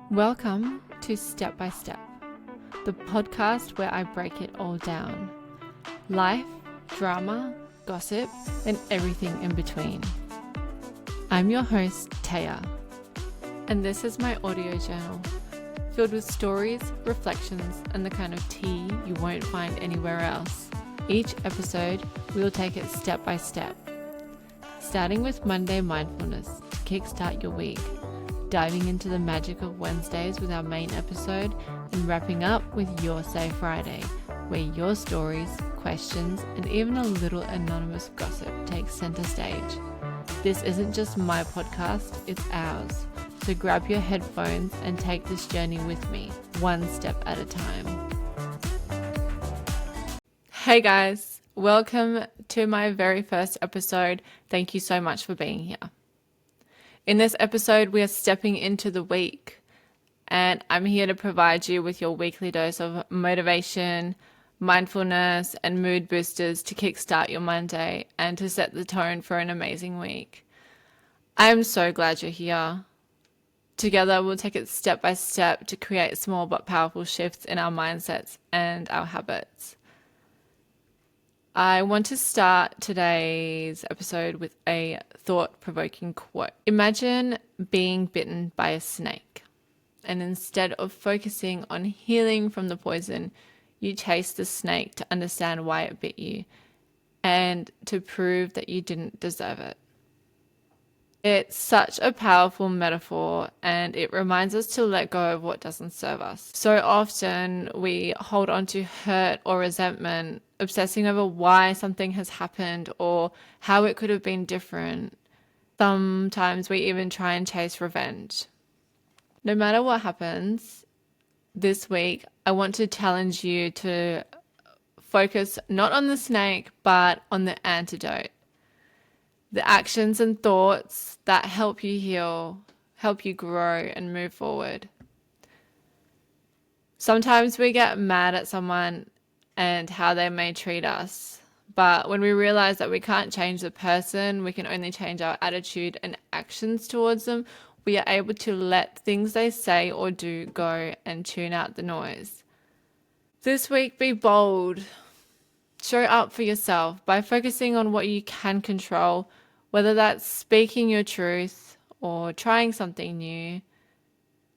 Welcome to Step by Step, the podcast where I break it all down. Life, drama, gossip, and everything in between. I'm your host, Taya, and this is my audio journal, filled with stories, reflections, and the kind of tea you won't find anywhere else. Each episode, we'll take it step by step, starting with Monday Mindfulness to kickstart your week, diving into the magic of Wednesdays with our main episode, and wrapping up with Your Say Friday, where your stories, questions, and even a little anonymous gossip take center stage. This isn't just my podcast, it's ours. So grab your headphones and take this journey with me, one step at a time. Hey guys, welcome to my very first episode. Thank you so much for being here. In this episode, we are stepping into the week, and I'm here to provide you with your weekly dose of motivation, mindfulness, and mood boosters to kickstart your Monday and to set the tone for an amazing week. I am so glad you're here. Together, we'll take it step by step to create small but powerful shifts in our mindsets and our habits. I want to start today's episode with a thought-provoking quote. Imagine being bitten by a snake, and instead of focusing on healing from the poison, you chase the snake to understand why it bit you and to prove that you didn't deserve it. It's such a powerful metaphor, and it reminds us to let go of what doesn't serve us. So often we hold on to hurt or resentment, obsessing over why something has happened or how it could have been different. Sometimes we even try and chase revenge. No matter what happens this week, I want to challenge you to focus not on the snake, but on the antidote. The actions and thoughts that help you heal, help you grow and move forward. Sometimes we get mad at someone and how they may treat us, but when we realize that we can't change the person, we can only change our attitude and actions towards them, we are able to let things they say or do go and tune out the noise. This week, be bold. Show up for yourself by focusing on what you can control, whether that's speaking your truth or trying something new,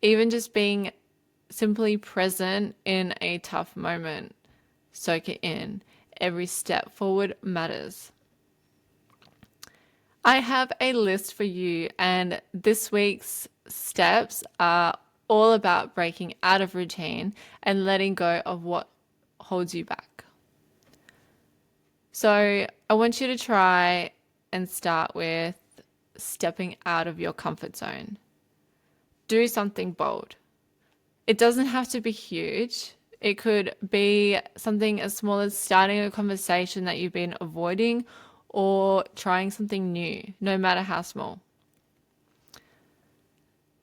even just being simply present in a tough moment. Soak it in. Every step forward matters. I have a list for you, and this week's steps are all about breaking out of routine and letting go of what holds you back. So I want you to try and start with stepping out of your comfort zone. Do something bold. It doesn't have to be huge. It could be something as small as starting a conversation that you've been avoiding or trying something new, no matter how small.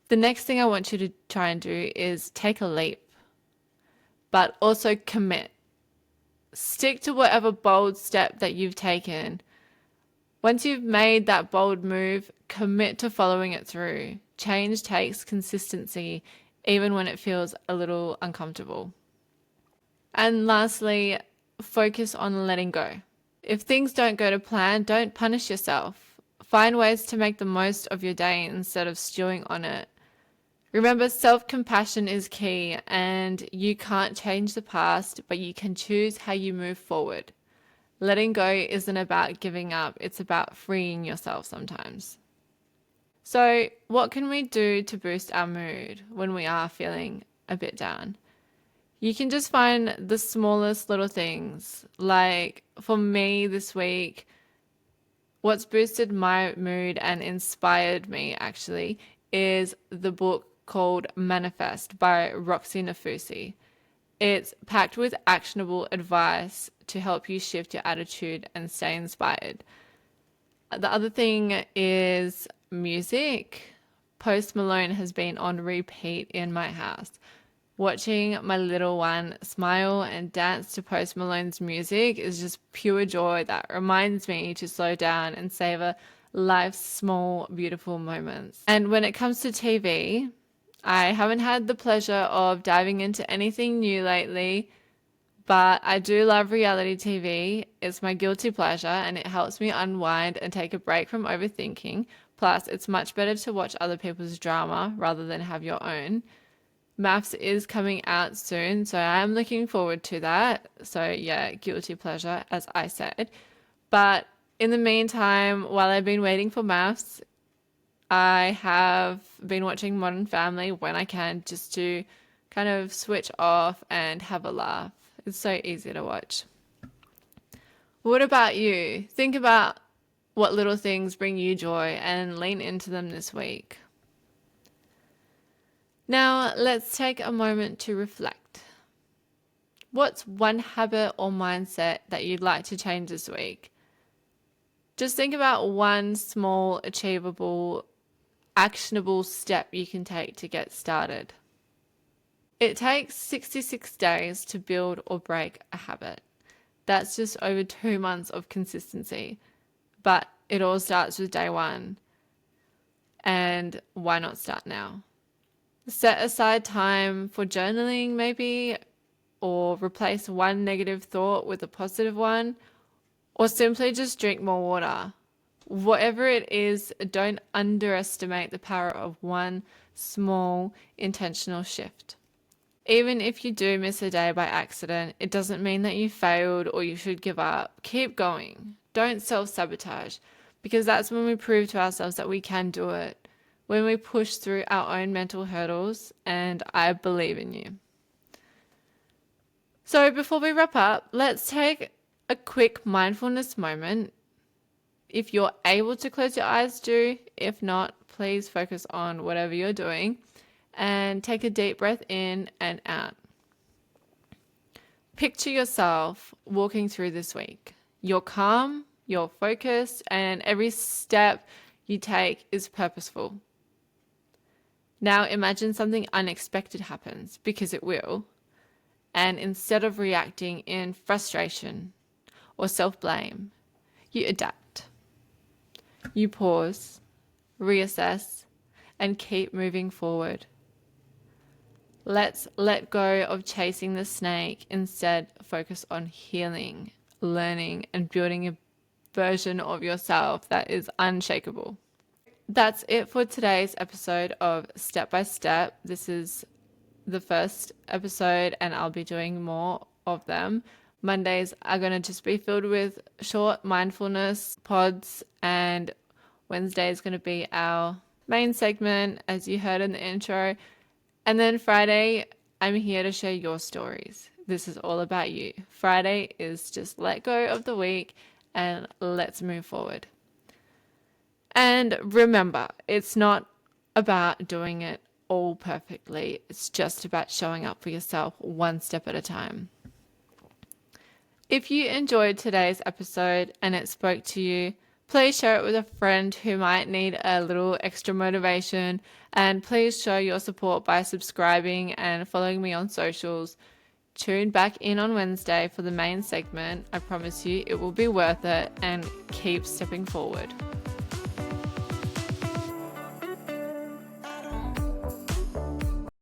The next thing I want you to try and do is take a leap, but also commit. Stick to whatever bold step that you've taken. Once you've made that bold move, commit to following it through. Change takes consistency, even when it feels a little uncomfortable. And lastly, focus on letting go. If things don't go to plan, don't punish yourself. Find ways to make the most of your day instead of stewing on it. Remember, self-compassion is key, and you can't change the past, but you can choose how you move forward. Letting go isn't about giving up, it's about freeing yourself sometimes. So, what can we do to boost our mood when we are feeling a bit down? You can just find the smallest little things. Like for me this week, what's boosted my mood and inspired me actually is the book called Manifest by Roxy Nafusi. It's packed with actionable advice to help you shift your attitude and stay inspired. The other thing is music. Post Malone has been on repeat in my house. Watching my little one smile and dance to Post Malone's music is just pure joy that reminds me to slow down and savor life's small, beautiful moments. And when it comes to TV, I haven't had the pleasure of diving into anything new lately, but I do love reality TV. It's my guilty pleasure and it helps me unwind and take a break from overthinking. Plus, it's much better to watch other people's drama rather than have your own. Maths is coming out soon, so I'm looking forward to that. So yeah, guilty pleasure, as I said. But in the meantime, while I've been waiting for maths, I have been watching Modern Family when I can, just to kind of switch off and have a laugh. It's so easy to watch. What about you? Think about what little things bring you joy and lean into them this week. Now, let's take a moment to reflect. What's one habit or mindset that you'd like to change this week? Just think about one small, achievable, actionable step you can take to get started. It takes 66 days to build or break a habit. That's just over 2 months of consistency. But it all starts with day one. And why not start now? Set aside time for journaling maybe, or replace one negative thought with a positive one, or simply just drink more water. Whatever it is, don't underestimate the power of one small intentional shift. Even if you do miss a day by accident, it doesn't mean that you failed or you should give up. Keep going. Don't self-sabotage, because that's when we prove to ourselves that we can do it. When we push through our own mental hurdles, and I believe in you. So before we wrap up, let's take a quick mindfulness moment. If you're able to close your eyes, do. If not, please focus on whatever you're doing and take a deep breath in and out. Picture yourself walking through this week. You're calm, you're focused, and every step you take is purposeful. Now imagine something unexpected happens, because it will, and instead of reacting in frustration or self-blame, you adapt. You pause, reassess, and keep moving forward. Let's let go of chasing the snake, instead focus on healing, learning, and building a version of yourself that is unshakable. That's it for today's episode of Step by Step. This is the first episode and I'll be doing more of them. Mondays are going to just be filled with short mindfulness pods, and Wednesday is going to be our main segment, as you heard in the intro. And then Friday, I'm here to share your stories. This is all about you. Friday is just let go of the week and let's move forward. And remember, it's not about doing it all perfectly. It's just about showing up for yourself one step at a time. If you enjoyed today's episode and it spoke to you, please share it with a friend who might need a little extra motivation. And please show your support by subscribing and following me on socials. Tune back in on Wednesday for the main segment. I promise you it will be worth it, and keep stepping forward.